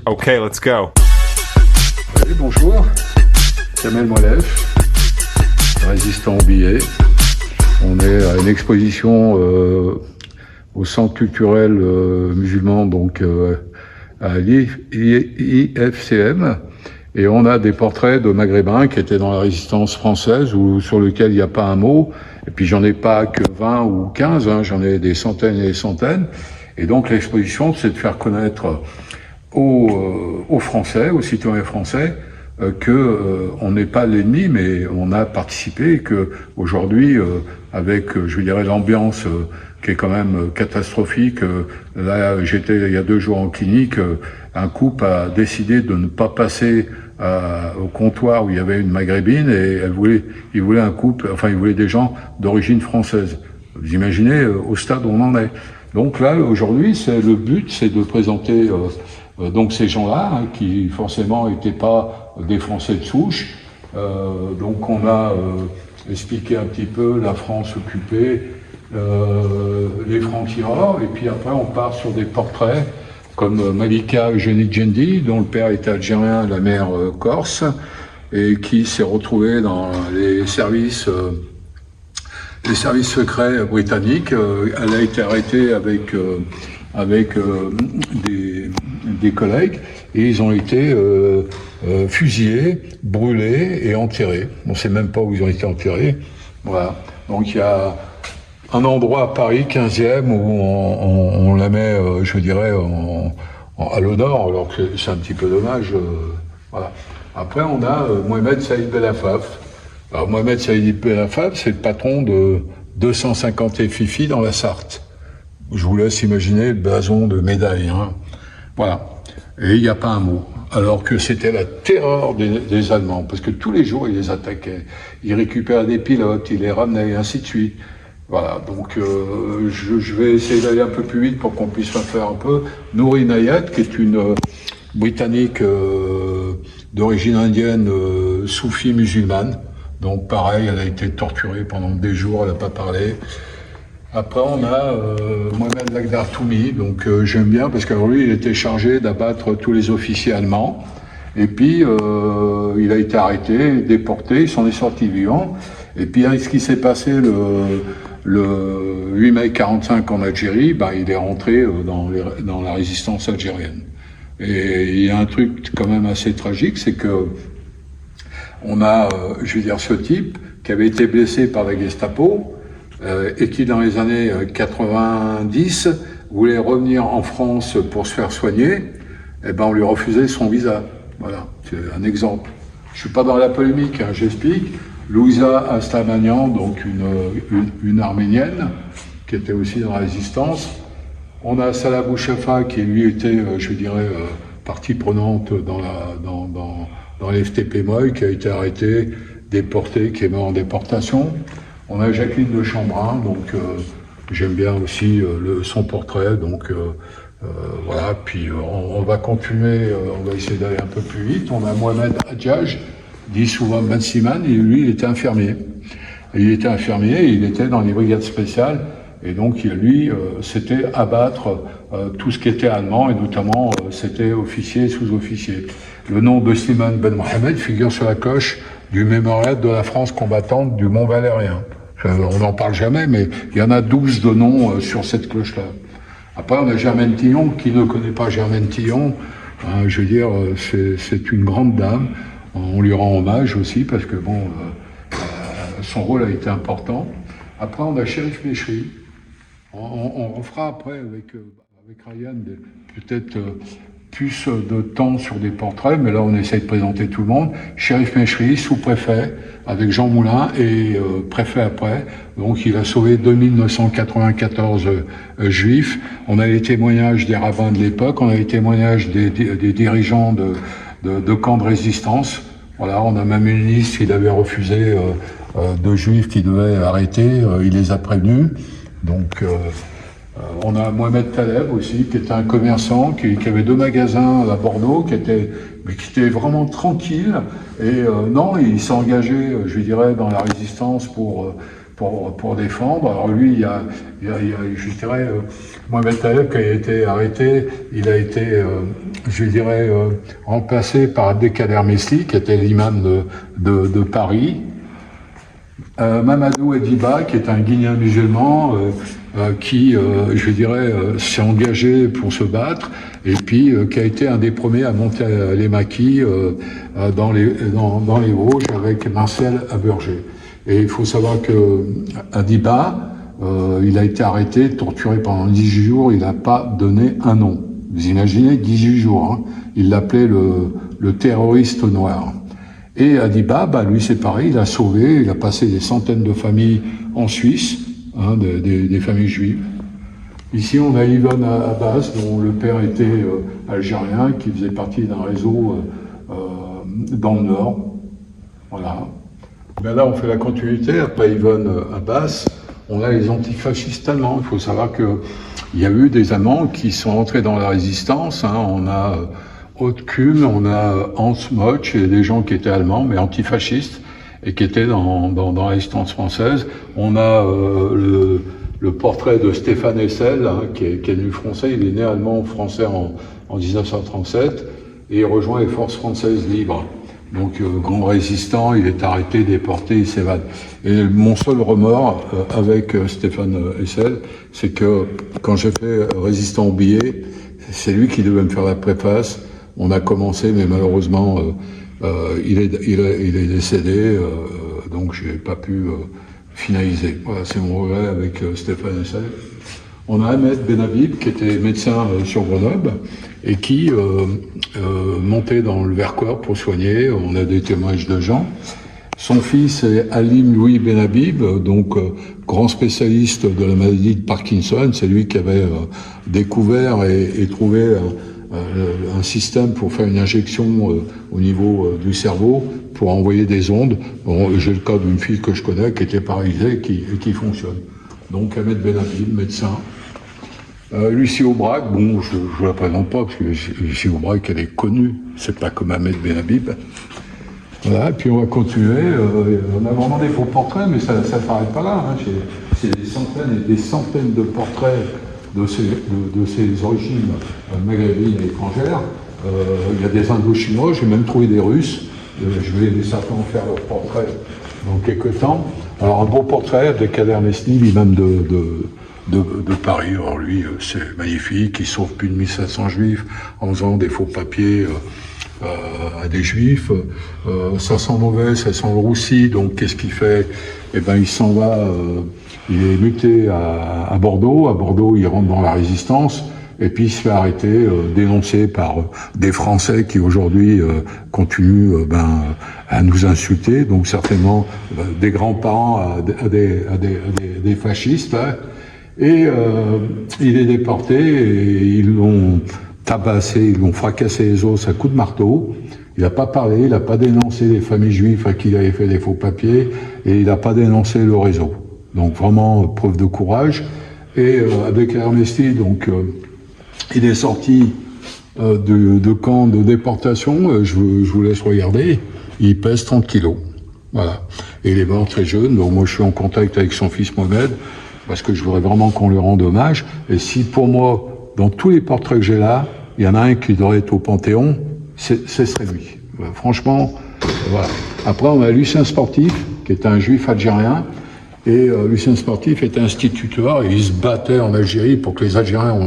Okay, let's go. Oui, bonjour, Kamel Moalef, résistant au billet. On est à une exposition au Centre culturel musulman, donc à l'IFCM, et on a des portraits de Maghrébins qui étaient dans la résistance française, ou sur lesquels il n'y a pas un mot. Et puis j'en ai pas que 20 ou 15, hein, j'en ai des centaines et des centaines. Et donc l'exposition, c'est de faire connaître aux Français, aux citoyens français, que on n'est pas l'ennemi, mais on a participé, et que aujourd'hui, avec, je dirais, l'ambiance qui est quand même catastrophique. Là, j'étais il y a 2 jours en clinique. Un couple a décidé de ne pas passer au comptoir où il y avait une maghrébine, et il voulait un couple, enfin, il voulait des gens d'origine française. Vous imaginez au stade où on en est. Donc là, aujourd'hui, le but, c'est de présenter donc ces gens-là, hein, qui forcément n'étaient pas des Français de souche. Donc on a expliqué un petit peu la France occupée, les francs-tireurs, et puis après on part sur des portraits comme Malika Eugénie Djendi, dont le père était algérien, la mère corse, et qui s'est retrouvée dans les services secrets britanniques. Elle a été arrêtée avec des collègues, et ils ont été fusillés, brûlés et enterrés. On ne sait même pas où ils ont été enterrés. Voilà. Donc il y a un endroit à Paris, 15e, où on la met, je dirais, à l'honneur, alors que c'est un petit peu dommage. Voilà. Après, on a Mohamed Saïd Belafaf. Alors, Mohamed Saïd Belafaf, c'est le patron de 250 FIFI dans la Sarthe. Je vous laisse imaginer le blason de médaille. Hein. Voilà. Et il n'y a pas un mot. Alors que c'était la terreur des Allemands, parce que tous les jours, ils les attaquaient. Ils récupéraient des pilotes, ils les ramenaient, et ainsi de suite. Voilà, donc je vais essayer d'aller un peu plus vite pour qu'on puisse faire un peu. Nouri Nayat, qui est une Britannique d'origine indienne, soufie musulmane. Donc pareil, elle a été torturée pendant des jours, elle n'a pas parlé. Après, on a Mohamed Lagdar Toumi, donc j'aime bien, parce que lui, il était chargé d'abattre tous les officiers allemands. Et puis, il a été arrêté, déporté, il s'en est sorti vivant. Et puis, ce qui s'est passé le 8 mai 45 en Algérie, il est rentré dans la résistance algérienne. Et il y a un truc quand même assez tragique, c'est que on a, je veux dire, ce type qui avait été blessé par la Gestapo, et qui, dans les années 90, voulait revenir en France pour se faire soigner. On lui refusait son visa. Voilà, c'est un exemple. Je suis pas dans la polémique, hein, j'explique. Louisa Astamanian, donc une Arménienne, qui était aussi dans la résistance. On a Salah Bouchafa, qui lui était, je dirais, partie prenante dans les FTP-MOI, qui a été arrêté, déporté, qui est mort en déportation. On a Jacqueline de Chambrun, donc j'aime bien aussi son portrait, donc voilà. Puis on va continuer, on va essayer d'aller un peu plus vite. On a Mohamed Hadjaj, dit souvent Ben Siman, et lui, il était infirmier. Il était dans les brigades spéciales, et donc lui, c'était abattre tout ce qui était allemand, et notamment c'était officier et sous-officier. Le nom de Slimane Ben Mohamed figure sur la cloche du mémorial de la France combattante du Mont Valérien. On n'en parle jamais, mais il y en a 12 de noms sur cette cloche-là. Après, on a Germaine Tillon. Qui ne connaît pas Germaine Tillon? Je veux dire, c'est une grande dame. On lui rend hommage aussi, parce que bon, son rôle a été important. Après, on a Chérif Mechri. On refera après avec Ryan peut-être plus de temps sur des portraits, mais là on essaie de présenter tout le monde. Chérif Mechri, sous-préfet, avec Jean Moulin, et préfet après. Donc il a sauvé 2994 juifs. On a les témoignages des rabbins de l'époque, on a les témoignages des dirigeants de camps de résistance. Voilà, on a même une liste, il avait refusé de juifs qui devaient arrêter, il les a prévenus. Donc on a Mohamed Taleb aussi, qui était un commerçant, qui avait 2 magasins à Bordeaux, qui était vraiment tranquille. Et non, il s'est engagé, je dirais, dans la résistance pour pour défendre. Alors lui, je dirais, Mohamed Taleb, qui a été arrêté, il a été, je dirais, remplacé par Abdelkader Mesli, qui était l'imam de Paris. Mamadou Ediba, qui est un Guinéen musulman, qui, je dirais, s'est engagé pour se battre, et puis qui a été un des premiers à monter les maquis dans les Vosges avec Marcel Aberger. Et il faut savoir que Adiba, il a été arrêté, torturé pendant 18 jours, il n'a pas donné un nom. Vous imaginez, 18 jours, hein. Il l'appelait le terroriste noir. Et Adiba, lui c'est pareil, il a sauvé, il a passé des centaines de familles en Suisse, hein, des familles juives. Ici on a Yvonne Abbas, dont le père était algérien, qui faisait partie d'un réseau dans le Nord. Voilà. Ben là on fait la continuité, après Yvonne Abbas, on a les antifascistes allemands. Il faut savoir qu'il y a eu des Allemands qui sont entrés dans la résistance, hein. On a Haute-Kuhl, on a Hans Motsch, et des gens qui étaient allemands, mais antifascistes, et qui étaient dans la résistance française. On a le portrait de Stéphane Hessel, hein, qui est né français, il est né allemand-français en 1937, et il rejoint les forces françaises libres. Donc, grand résistant, il est arrêté, déporté, il s'évade. Et mon seul remords avec Stéphane Hessel, c'est que quand j'ai fait Résistant oublié, c'est lui qui devait me faire la préface. On a commencé, mais malheureusement, il est décédé, donc j'ai pas pu finaliser. Voilà, c'est mon regret avec Stéphane Hessel. On a Ahmed Benhabib, qui était médecin sur Grenoble, et qui montait dans le Vercors pour soigner. On a des témoignages de gens. Son fils est Halim Louis Benhabib, donc grand spécialiste de la maladie de Parkinson. C'est lui qui avait découvert et trouvé un système pour faire une injection au niveau du cerveau pour envoyer des ondes. Bon, j'ai le cas d'une fille que je connais qui était paralysée et qui fonctionne. Donc Ahmed Benhabib, médecin. Lucie Aubrac, bon, je ne la présente pas parce que Lucie Aubrac, elle est connue. C'est pas comme Ahmed Benhabib. Voilà, et puis on va continuer. On a vraiment des faux portraits, mais ça ne s'arrête pas là. Hein. C'est des centaines et des centaines de portraits de ces origines maghrébines et étrangères. Il y a des Indo-Chinois, j'ai même trouvé des Russes. Je vais certainement faire leur portrait dans quelques temps. Alors un beau portrait de Kader Mesni, l'imam de Paris. Alors lui, c'est magnifique, il sauve plus de 1700 juifs en faisant des faux papiers à des juifs. Ça sent mauvais, ça sent le roussi, donc qu'est-ce qu'il fait? Eh ben il s'en va, il est muté à Bordeaux. À Bordeaux, il rentre dans la résistance. Et puis il se fait arrêter, dénoncé par des Français qui aujourd'hui continuent à nous insulter, donc certainement des grands-parents à des fascistes. Hein. Et il est déporté et ils l'ont tabassé, ils l'ont fracassé les os à coups de marteau. Il n'a pas parlé, il n'a pas dénoncé les familles juives à qui il avait fait des faux papiers et il n'a pas dénoncé le réseau. Donc vraiment preuve de courage. Et avec Mesli, donc il est sorti de camp de déportation, je vous laisse regarder, il pèse 30 kilos. Voilà. Et il est mort très jeune, donc moi je suis en contact avec son fils Mohamed, parce que je voudrais vraiment qu'on lui rende hommage. Et si pour moi, dans tous les portraits que j'ai là, il y en a un qui devrait être au Panthéon, ce serait lui. Franchement, voilà. Après on a Lucien Sportif, qui est un juif algérien, et Lucien Sportif était instituteur et il se battait en Algérie pour que les Algériens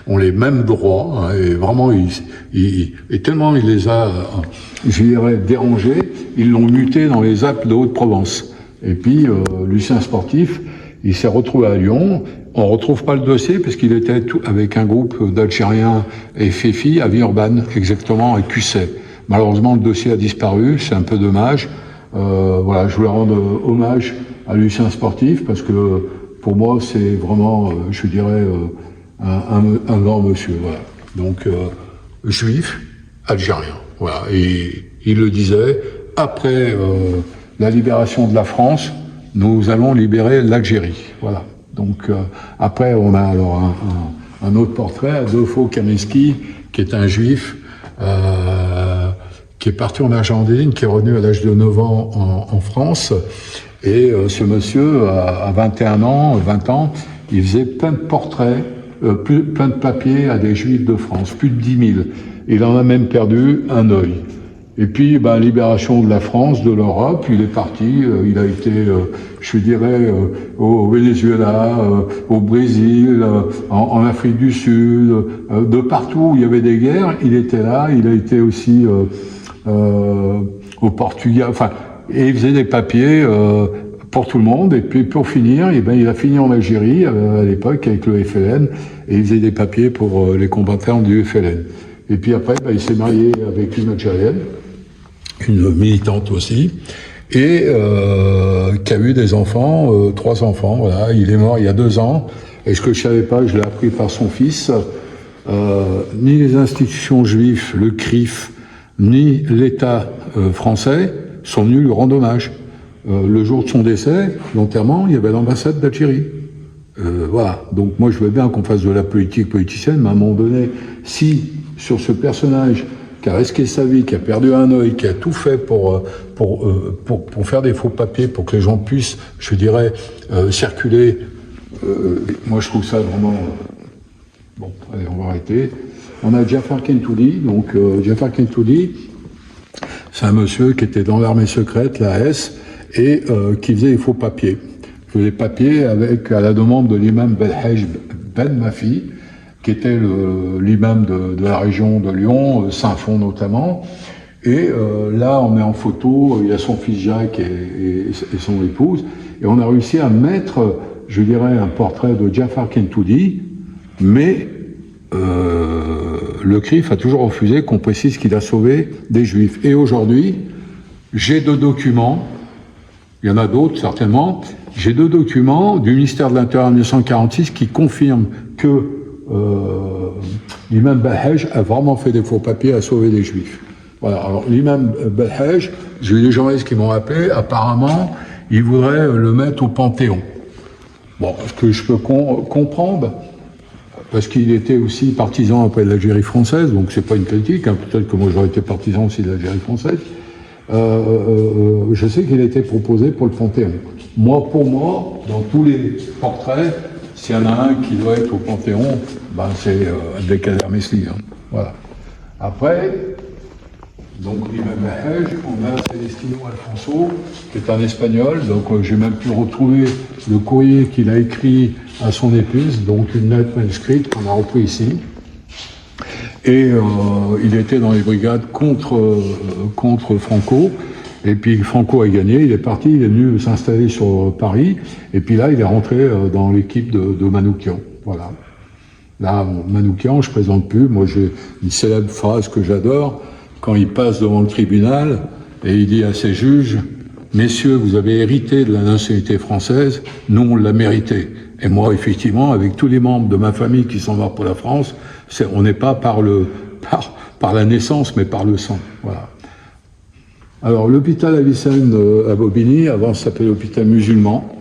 ont les mêmes droits. Hein, et vraiment, et tellement il les a, je dirais, dérangés, ils l'ont muté dans les Alpes de Haute-Provence. Et puis, Lucien Sportif, il s'est retrouvé à Lyon. On retrouve pas le dossier parce qu'il était avec un groupe d'Algériens et Féfi à Villeurbanne, exactement à Cusset. Malheureusement, le dossier a disparu, c'est un peu dommage. Voilà, je voulais rendre hommage à Lucien Sportif parce que pour moi c'est vraiment, je dirais, un grand monsieur. Voilà. Donc juif, algérien. Voilà. Et il le disait, après la libération de la France, nous allons libérer l'Algérie. Voilà. Donc après on a alors un autre portrait, Adolfo Kaminski, qui est un juif. Qui est parti en Argentine, qui est revenu à l'âge de 9 ans en France, Et ce monsieur, à 21 ans, 20 ans, il faisait plein de portraits, plein de papiers à des juifs de France, plus de 10 000. Il en a même perdu un œil. Et puis, libération de la France, de l'Europe, il est parti, il a été, je dirais, au Venezuela, au Brésil, en Afrique du Sud, de partout où il y avait des guerres, il était là, il a été aussi au Portugal, enfin, et il faisait des papiers pour tout le monde, et puis pour finir, il a fini en Algérie, à l'époque, avec le FLN, et il faisait des papiers pour les combattants du FLN. Et puis après, il s'est marié avec une Algérienne, une militante aussi, et qui a eu des enfants, 3 enfants, voilà. Il est mort il y a 2 ans, et ce que je savais pas, je l'ai appris par son fils, ni les institutions juives, le CRIF, ni l'État français sont venus lui rendre hommage. Le jour de son décès, l'enterrement, il y avait l'ambassade d'Algérie. Voilà, donc moi je veux bien qu'on fasse de la politique politicienne, mais à un moment donné, si sur ce personnage qui a risqué sa vie, qui a perdu un œil, qui a tout fait pour faire des faux papiers, pour que les gens puissent, je dirais, circuler. Moi, je trouve ça vraiment... Bon, allez, on va arrêter. On a Jafar Kentoudi. Donc, Jafar Kentoudi, c'est un monsieur qui était dans l'armée secrète, la S, et qui faisait des faux papiers. Il faisait des papiers à la demande de l'imam Belhaj Ben Mafi, qui était l'imam de la région de Lyon, Saint-Fond notamment. Et là, on est en photo, il y a son fils Jacques et son épouse, et on a réussi à mettre, je dirais, un portrait de Jafar Kentoudi, mais le CRIF a toujours refusé qu'on précise qu'il a sauvé des Juifs. Et aujourd'hui, j'ai 2 documents, il y en a d'autres certainement, j'ai 2 documents du ministère de l'Intérieur en 1946 qui confirment que l'imam Belhaj a vraiment fait des faux papiers à sauver des Juifs. Voilà. Alors l'imam Belhaj, j'ai eu des journalistes qui m'ont appelé, apparemment, il voudrait le mettre au Panthéon. Bon, ce que je peux comprendre, parce qu'il était aussi partisan après de l'Algérie française, donc c'est pas une critique, hein, peut-être que moi j'aurais été partisan aussi de l'Algérie française. Je sais qu'il a été proposé pour le Panthéon. Pour moi, dans tous les portraits, s'il y en a un qui doit être au Panthéon, c'est Abdelkader Mesli. Hein. Voilà. Après, donc l'imam Belhaj, on a Celestino Alfonso, qui est un Espagnol, donc j'ai même pu retrouver le courrier qu'il a écrit à son épouse, donc une lettre manuscrite qu'on a repris ici. Et il était dans les brigades contre Franco, et puis Franco a gagné, il est parti, il est venu s'installer sur Paris, et puis là il est rentré dans l'équipe de Manoukian. Voilà. Là, Manoukian, je présente plus, moi j'ai une célèbre phrase que j'adore, quand il passe devant le tribunal, et il dit à ses juges, « Messieurs, vous avez hérité de la nationalité française, nous on l'a mérité. » Et moi, effectivement, avec tous les membres de ma famille qui sont morts pour la France, on n'est pas par la naissance, mais par le sang. Voilà. Alors, l'hôpital Avicenne à Bobigny, avant ça s'appelait l'hôpital musulman,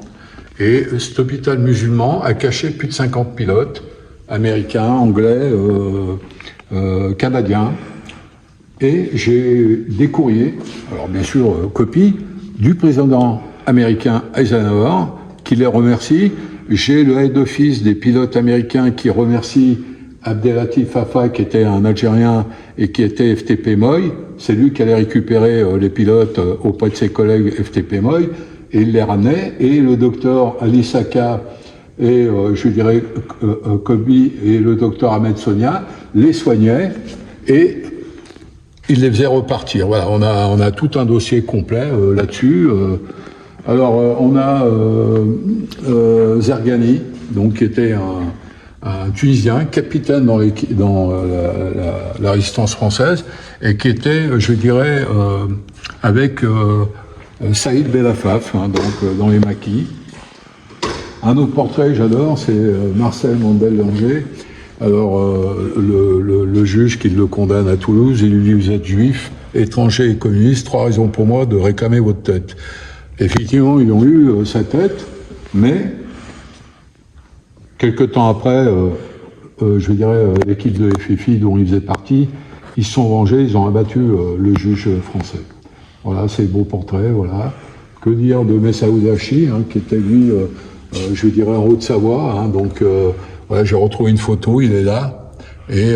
et cet hôpital musulman a caché plus de 50 pilotes, américains, anglais, canadiens, et j'ai des courriers, alors bien sûr, copies, du président américain Eisenhower, qui les remercie. J'ai le head office des pilotes américains qui remercie Abdelatif Fafa, qui était un Algérien et qui était FTP MOI. C'est lui qui allait récupérer les pilotes auprès de ses collègues FTP MOI, et il les ramenait. Et le docteur Ali Saka et, je dirais, Kobi et le docteur Ahmed Sonia les soignaient et il les faisait repartir. Voilà, on a tout un dossier complet là-dessus. Alors, on a Zergani, donc, qui était un Tunisien, capitaine dans la résistance française, et qui était, je dirais, avec Saïd Bellafaf, hein, donc dans les maquis. Un autre portrait que j'adore, c'est Marcel Mandel-Langer. Alors, le juge qui le condamne à Toulouse, il lui dit « Vous êtes juif, étranger et communiste, 3 raisons pour moi de réclamer votre tête. » Effectivement, ils ont eu sa tête, mais quelque temps après, je dirais, l'équipe de FFI dont il faisait partie, ils se sont vengés, ils ont abattu le juge français. Voilà, c'est beau portrait, voilà. Que dire de Messaoud Hachchi, hein, qui était lui, je dirais en Haute-Savoie, hein, donc voilà, j'ai retrouvé une photo, il est là, et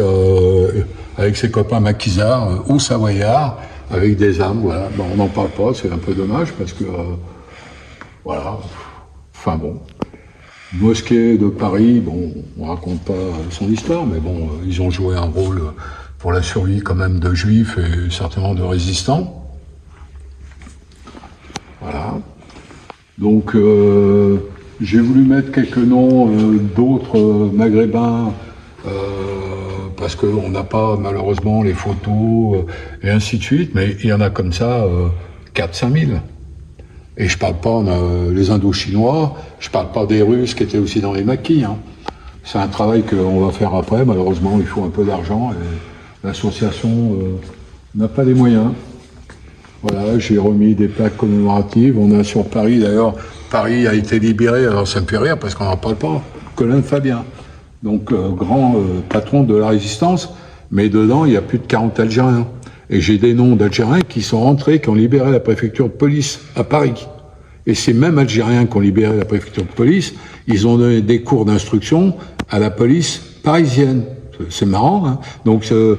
avec ses copains maquisards, au Savoyard, avec des armes, voilà. Bon, on n'en parle pas, c'est un peu dommage, parce que, voilà, enfin bon. Mosquée de Paris, bon, on raconte pas son histoire, mais bon, ils ont joué un rôle pour la survie quand même de juifs et certainement de résistants. Voilà. Donc, j'ai voulu mettre quelques noms d'autres maghrébins, parce qu'on n'a pas malheureusement les photos et ainsi de suite, mais il y en a comme ça 4-5 000. Et je parle pas les Indo-Chinois, je parle pas des Russes qui étaient aussi dans les maquis. Hein. C'est un travail qu'on va faire après, malheureusement il faut un peu d'argent et l'association n'a pas les moyens. Voilà, j'ai remis des plaques commémoratives, on a sur Paris d'ailleurs, Paris a été libéré, alors ça me fait rire parce qu'on n'en parle pas, Colin Fabien, donc grand patron de la résistance, mais dedans il y a plus de 40 Algériens. Et j'ai des noms d'Algériens qui sont rentrés, qui ont libéré la préfecture de police à Paris. Et ces mêmes Algériens qui ont libéré la préfecture de police, ils ont donné des cours d'instruction à la police parisienne. C'est marrant, hein. Donc c'est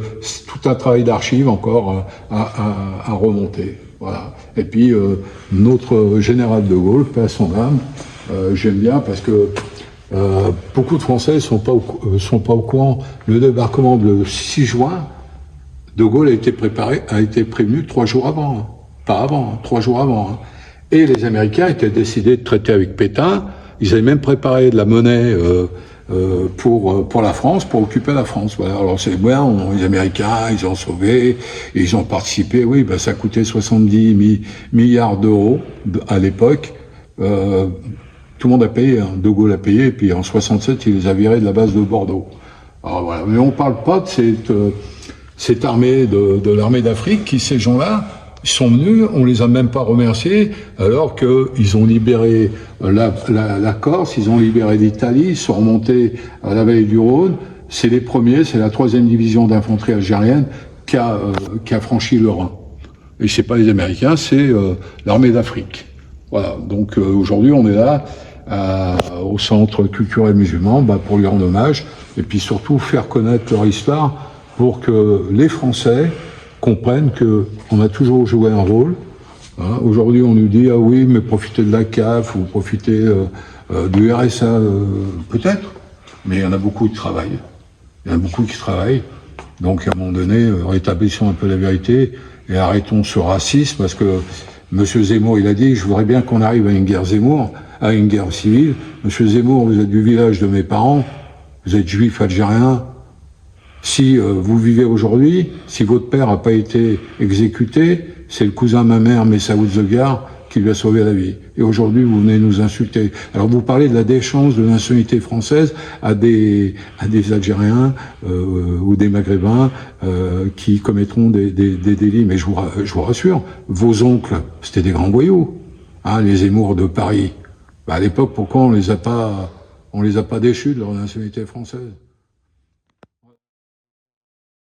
tout un travail d'archives encore à remonter. Voilà. Et puis notre général de Gaulle, paix à son âme, j'aime bien parce que beaucoup de Français sont pas au courant. Le débarquement le 6 juin, De Gaulle a été prévenu 3 jours avant, hein. Pas avant, hein, 3 jours avant. Hein. Et les Américains étaient décidés de traiter avec Pétain. Ils avaient même préparé de la monnaie pour la France, pour occuper la France. Voilà. Alors c'est bien, les Américains, ils ont sauvé, et ils ont participé. Oui, ben, ça coûtait 70 milliards d'euros à l'époque. Tout le monde a payé, hein. De Gaulle a payé, et puis en 67, il les a virés de la base de Bordeaux. Alors voilà. Mais on parle pas de cette armée de l'armée d'Afrique qui, ces gens-là, sont venus, on les a même pas remerciés, alors qu'ils ont libéré la Corse, ils ont libéré l'Italie, ils sont remontés à la vallée du Rhône. C'est les premiers, c'est la 3e division d'infanterie algérienne qui a franchi le Rhin. Et c'est pas les Américains, c'est l'armée d'Afrique. Voilà. Donc aujourd'hui, on est là au Centre culturel musulman, pour lui rendre hommage et puis surtout faire connaître leur histoire, pour que les Français comprennent qu'on a toujours joué un rôle. Hein. Aujourd'hui, on nous dit « Ah oui, mais profitez de la CAF ou profitez du RSA, peut-être ». Mais il y en a beaucoup qui travaillent. Il y en a beaucoup qui travaillent. Donc, à un moment donné, rétablissons un peu la vérité et arrêtons ce racisme, parce que M. Zemmour, il a dit « Je voudrais bien qu'on arrive à une guerre une guerre civile. M. Zemmour, vous êtes du village de mes parents, vous êtes juif algérien. Si vous vivez aujourd'hui, si votre père n'a pas été exécuté, c'est le cousin de ma mère, Messaoud Zoghar, qui lui a sauvé la vie. Et aujourd'hui, vous venez nous insulter. Alors vous parlez de la déchéance de nationalité française à des Algériens ou des Maghrébins qui commettront des délits. Mais je vous rassure, vos oncles, c'était des grands voyous, hein, les Zemmour de Paris. À l'époque, pourquoi on les a pas déchus de leur nationalité française ?